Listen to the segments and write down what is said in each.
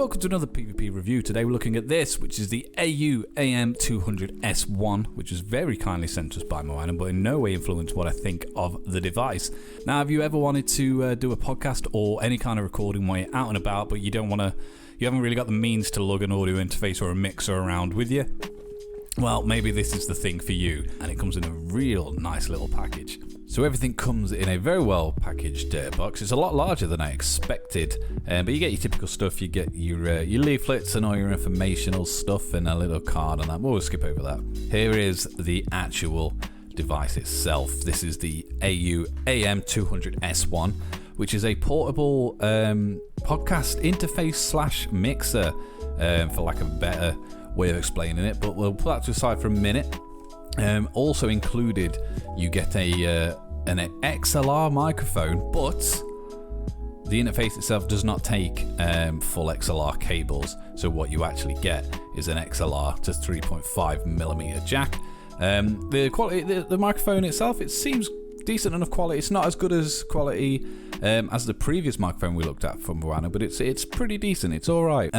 welcome to another PvP review. Today we're looking at this, which is the AU-AM200-S1, which was very kindly sent to us by Maono, but in no way influenced what I think of the device. Now, have you ever wanted to do a podcast or any kind of recording while you're out and about, but you haven't really got the means to lug an audio interface or a mixer around with you? Well, maybe this is the thing for you, and it comes in a real nice little package. So everything comes in a very well packaged box. It's a lot larger than I expected, but you get your typical stuff. You get your leaflets and all your informational stuff and a little card on that. We'll skip over that. Here is the actual device itself. This is the AU-AM200-S1, which is a portable podcast interface / mixer, for lack of a better way of explaining it, but we'll put that to the side for a minute. Also included, you get an XLR microphone, but the interface itself does not take full XLR cables. So what you actually get is an XLR to 3.5mm jack. The quality, the microphone itself, it seems decent enough quality. It's not as good as quality as the previous microphone we looked at from Maono, but it's pretty decent. It's all right.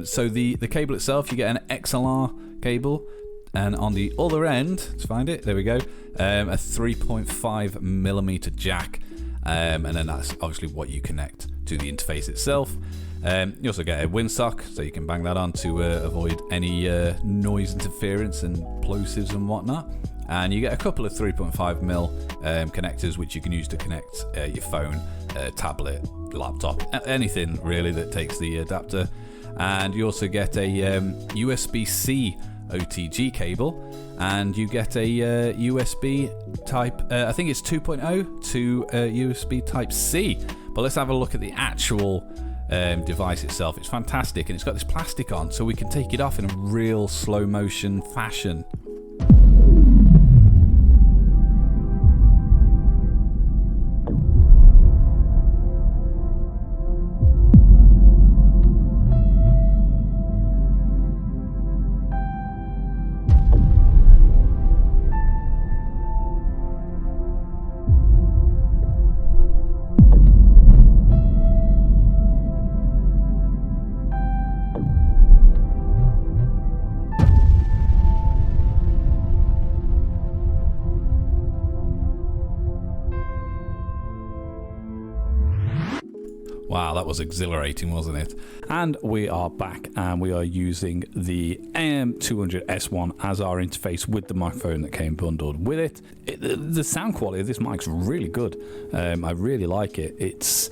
So the cable itself, you get an XLR cable, and on the other end, let's find it. There we go. A 3.5mm jack, and then that's obviously what you connect to the interface itself. You also get a windsock, so you can bang that on to avoid any noise interference and plosives and whatnot. And you get a couple of 3.5mm connectors, which you can use to connect your phone, tablet, laptop, anything really that takes the adapter. And you also get a USB-C OTG cable, and you get a USB type, I think it's 2.0 to USB type C. But let's have a look at the actual device itself. It's fantastic, and it's got this plastic on, so we can take it off in a real slow motion fashion. Wow, that was exhilarating, wasn't it? And we are back, and we are using the AM200-S1 as our interface with the microphone that came bundled with it. The sound quality of this mic's really good. I really like it. It's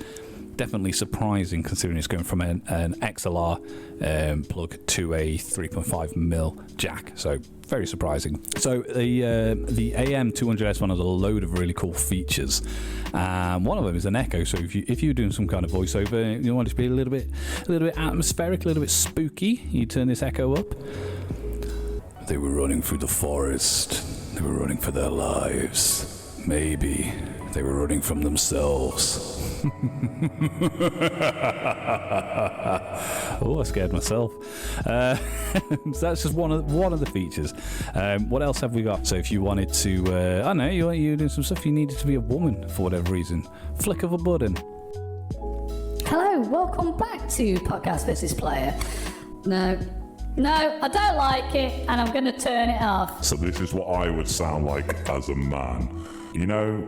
definitely surprising considering it's going from an XLR plug to a 3.5mm jack. So very surprising. So the AM200-S1 has a load of really cool features. One of them is an echo. So if you're doing some kind of voiceover, you want it to be a little bit atmospheric, a little bit spooky, you turn this echo up. They were running through the forest. They were running for their lives. Maybe they were running from themselves. Oh, I scared myself. So that's just one of the features. What else have we got? So if you wanted to, I don't know, you're doing some stuff, you needed to be a woman for whatever reason, flick of a button. Hello, welcome back to Podcast vs. Player. No, I don't like it, and I'm going to turn it off. So this is what I would sound like as a man. You know,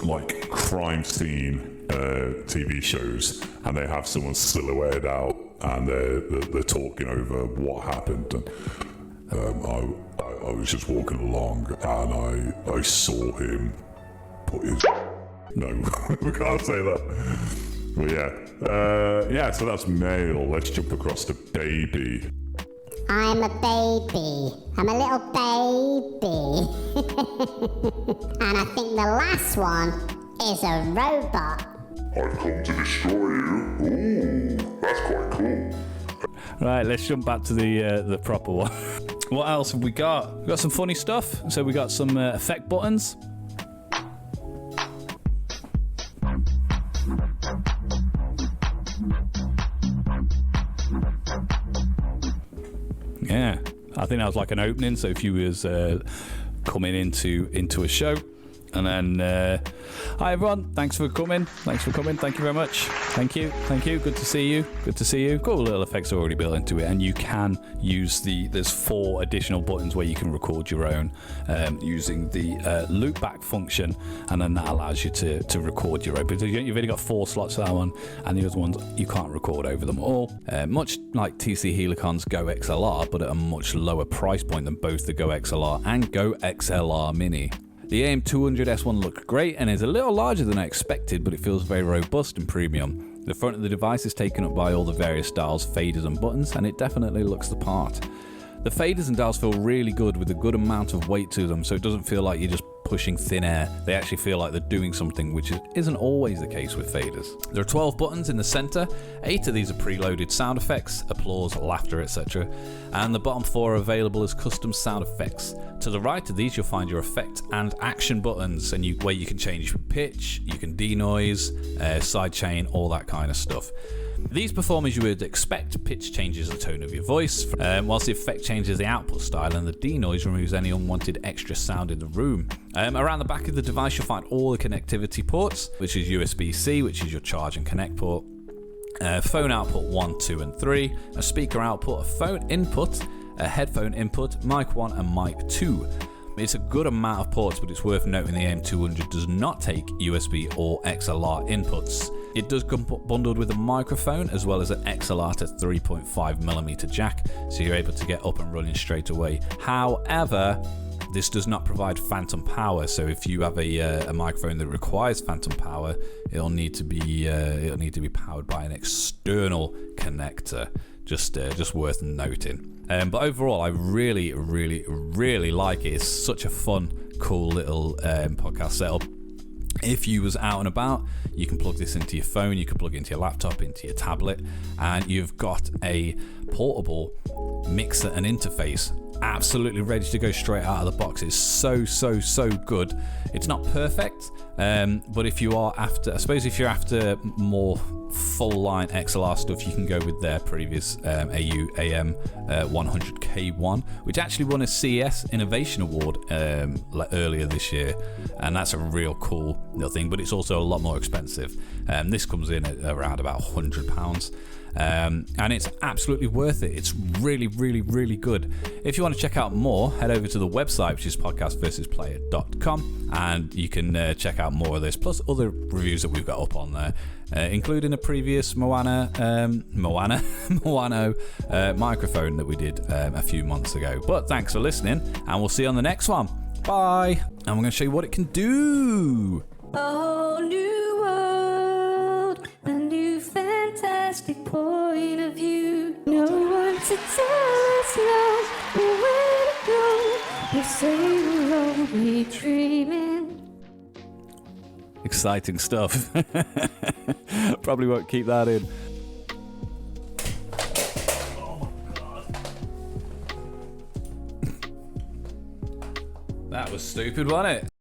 like crime scene TV shows, and they have someone silhouetted out, and they're talking over what happened. And I was just walking along, and I saw him put his. No, we can't say that. But yeah. So that's male. Let's jump across to baby. I'm a baby. I'm a little baby. And I think the last one is a robot. I've come to destroy you. Ooh, that's quite cool. Right, let's jump back to the proper one. What else have we got? We've got some funny stuff. So we got some effect buttons. Yeah, I think that was like an opening. So if you was coming into a show, And then, hi everyone, thanks for coming. Thank you very much. Thank you. Good to see you. Got little effects already built into it, and you can use there's 4 additional buttons where you can record your own using the loopback function, and then that allows you to record your own. But you've only got 4 slots for that one, and the other ones you can't record over them all. Much like TC Helicon's Go XLR, but at a much lower price point than both the Go XLR and Go XLR Mini. The AM200-S1 looks great and is a little larger than I expected, but it feels very robust and premium. The front of the device is taken up by all the various dials, faders and buttons, and it definitely looks the part. The faders and dials feel really good with a good amount of weight to them, so it doesn't feel like you're just pushing thin air. They actually feel like they're doing something, which isn't always the case with faders. There are 12 buttons in the center. 8 of these are preloaded sound effects, applause, laughter, etc. And the bottom 4 are available as custom sound effects. To the right of these, you'll find your effect and action buttons, and where you can change pitch, you can denoise, sidechain, all that kind of stuff. These perform as you would expect. Pitch changes the tone of your voice, whilst the effect changes the output style, and the denoise removes any unwanted extra sound in the room. Around the back of the device, you'll find all the connectivity ports, which is USB-C, which is your charge and connect port, phone output 1, 2 and 3, a speaker output, a phone input, a headphone input, mic 1 and mic 2. It's a good amount of ports, but it's worth noting the AM200 does not take USB or XLR inputs. It does come bundled with a microphone as well as an XLR to 3.5mm jack, so you're able to get up and running straight away. However, this does not provide phantom power, so if you have a microphone that requires phantom power, it'll need to be powered by an external connector. Just worth noting. But overall, I really like it. It's such a fun, cool little podcast setup. If you was out and about, you can plug this into your phone, you can plug it into your laptop, into your tablet, and you've got a portable mixer and interface absolutely ready to go straight out of the box. It's so good. It's not perfect, but if you are after, I suppose if you're after more full line XLR stuff, you can go with their previous AU-AM200-S1, which actually won a CES Innovation Award earlier this year, and that's a real cool little thing, but it's also a lot more expensive. This comes in at around about £100. And it's absolutely worth it. It's really good. If you want to check out more, head over to the website, which is podcastversusplayer.com, and you can check out more of this, plus other reviews that we've got up on there, including a previous Maono microphone that we did a few months ago. But thanks for listening, and we'll see you on the next one. Bye. And we're going to show you what it can do. Oh, new world, a new fantastic point of view. No one to tell us no, where to go. We say we're only dreaming. Exciting stuff. Probably won't keep that in. That was stupid, wasn't it?